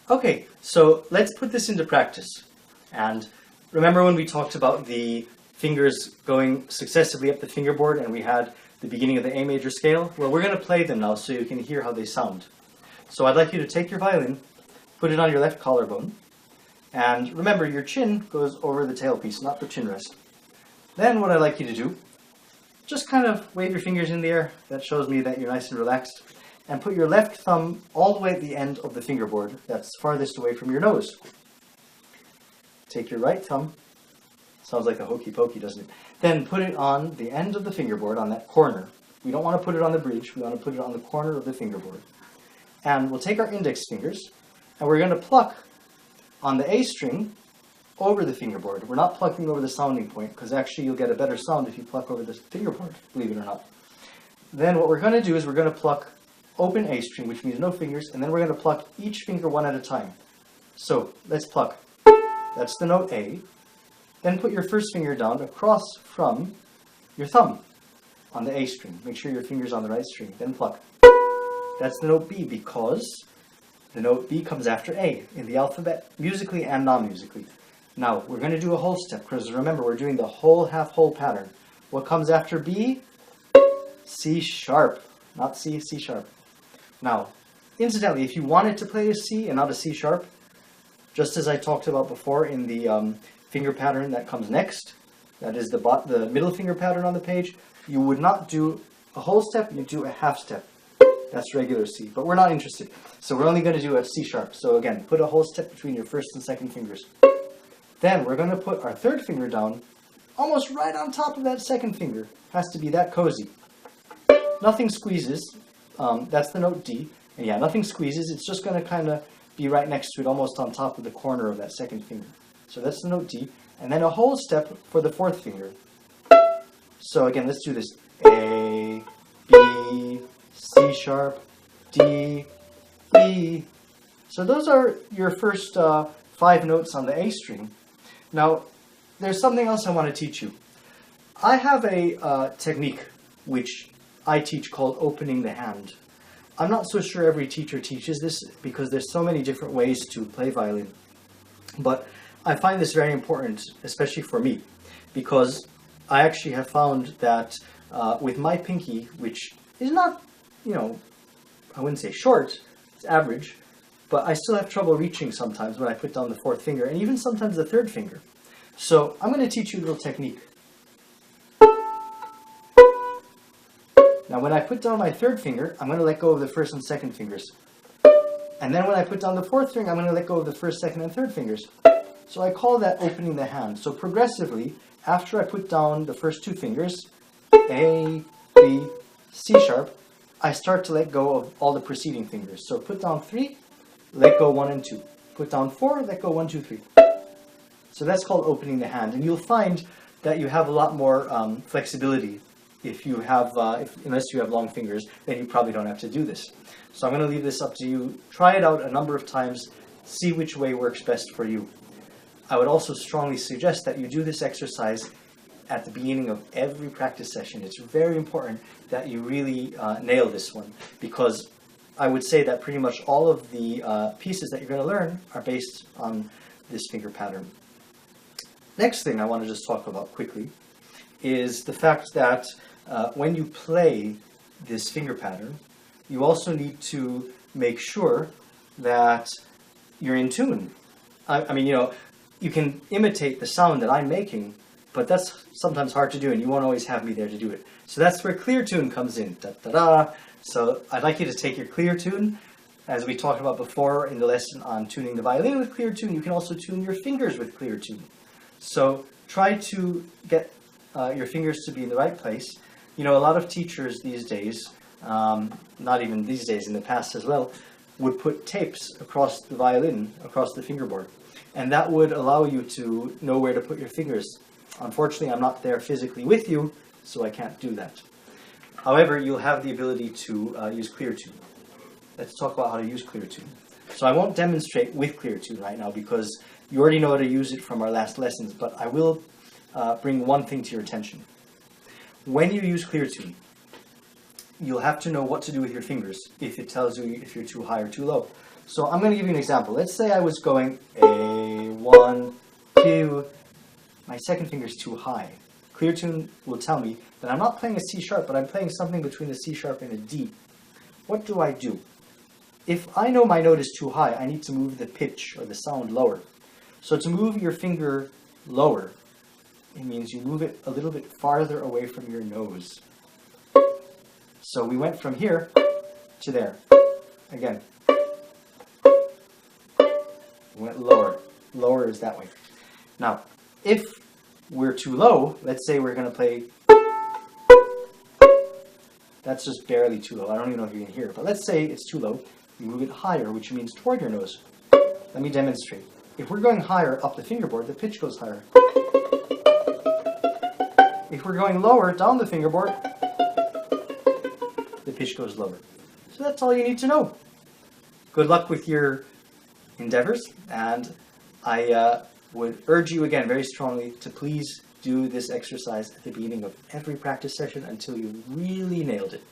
Okay, so let's put this into practice. And remember when we talked about the fingers going successively up the fingerboard and we had the beginning of the A major scale? Well, we're going to play them now so you can hear how they sound. So I'd like you to take your violin, put it on your left collarbone, and remember your chin goes over the tailpiece, not the chin rest. Then what I'd like you to do, just kind of wave your fingers in the air. That shows me that you're nice and relaxed. And put your left thumb all the way at the end of the fingerboard. That's farthest away from your nose. Take your right thumb. Sounds like a hokey pokey, doesn't it? Then put it on the end of the fingerboard, on that corner. We don't want to put it on the bridge. We want to put it on the corner of the fingerboard. And we'll take our index fingers, and we're going to pluck on the A string over the fingerboard. We're not plucking over the sounding point, because actually you'll get a better sound if you pluck over the fingerboard, believe it or not. Then what we're going to do is we're going to pluck open A string, which means no fingers, and then we're going to pluck each finger one at a time. So let's pluck. That's the note A. Then put your first finger down across from your thumb on the A string. Make sure your finger's on the right string. Then pluck. That's the note B, because the note B comes after A in the alphabet, musically and non-musically. Now, we're going to do a whole step, because remember, we're doing the whole half-whole pattern. What comes after B? C sharp. Not C, C sharp. Now, incidentally, if you wanted to play a C and not a C sharp, just as I talked about before in the finger pattern that comes next, that is the middle finger pattern on the page, you would not do a whole step, you do a half step. That's regular C, but we're not interested. So we're only going to do a C sharp. So again, put a whole step between your first and second fingers. Then we're going to put our third finger down, almost right on top of that second finger. Has to be that cozy. Nothing squeezes. That's the note D. And yeah, nothing squeezes. It's just going to kind of be right next to it, almost on top of the corner of that second finger. So that's the note D. And then a whole step for the fourth finger. So again, let's do this. A, B, C sharp, D, E. So those are your first 5 notes on the A string. Now, there's something else I want to teach you. I have a technique which I teach called opening the hand. I'm not so sure every teacher teaches this because there's so many different ways to play violin. But I find this very important, especially for me, because I actually have found that with my pinky, which is not, I wouldn't say short, it's average, but I still have trouble reaching sometimes when I put down the fourth finger, and even sometimes the third finger. So I'm going to teach you a little technique. Now when I put down my third finger, I'm going to let go of the first and second fingers. And then when I put down the fourth finger, I'm going to let go of the first, second, and third fingers. So I call that opening the hand. So progressively, after I put down the first 2 fingers, A, B, C sharp, I start to let go of all the preceding fingers. So put down 3, let go 1 and 2. Put down 4, let go 1, 2, 3. So that's called opening the hand. And you'll find that you have a lot more flexibility. If you have, unless you have long fingers, then you probably don't have to do this. So I'm going to leave this up to you. Try it out a number of times. See which way works best for you. I would also strongly suggest that you do this exercise at the beginning of every practice session. It's very important that you really nail this one, because I would say that pretty much all of the pieces that you're going to learn are based on this finger pattern. Next thing I want to just talk about quickly is the fact that when you play this finger pattern, you also need to make sure that you're in tune. I mean, you can imitate the sound that I'm making, but that's sometimes hard to do, and you won't always have me there to do it. So that's where Cleartune comes in. Da-da-da. So I'd like you to take your Cleartune. As we talked about before in the lesson on tuning the violin with Cleartune, you can also tune your fingers with Cleartune. So try to get your fingers to be in the right place. A lot of teachers these days, not even these days, in the past as well, would put tapes across the violin, across the fingerboard. And that would allow you to know where to put your fingers. Unfortunately, I'm not there physically with you, so I can't do that. However, you'll have the ability to use Cleartune. Let's talk about how to use Cleartune. So I won't demonstrate with Cleartune right now because you already know how to use it from our last lessons, but I will bring one thing to your attention. When you use Cleartune, you'll have to know what to do with your fingers if it tells you if you're too high or too low. So I'm going to give you an example. Let's say I was going A, 1, 2. My second finger is too high. Cleartune will tell me that I'm not playing a C sharp, but I'm playing something between a C sharp and a D. What do I do? If I know my note is too high, I need to move the pitch or the sound lower. So to move your finger lower, it means you move it a little bit farther away from your nose. So we went from here to there. Again. We went lower. Lower is that way. Now, if we're too low, let's say we're going to play, that's just barely too low. I don't even know if you can hear it, but let's say it's too low. You move it higher, which means toward your nose. Let me demonstrate. If we're going higher up the fingerboard, the pitch goes higher. If we're going lower down the fingerboard, the pitch goes lower. So that's all you need to know. Good luck with your endeavors, and I would urge you again very strongly to please do this exercise at the beginning of every practice session until you really nailed it.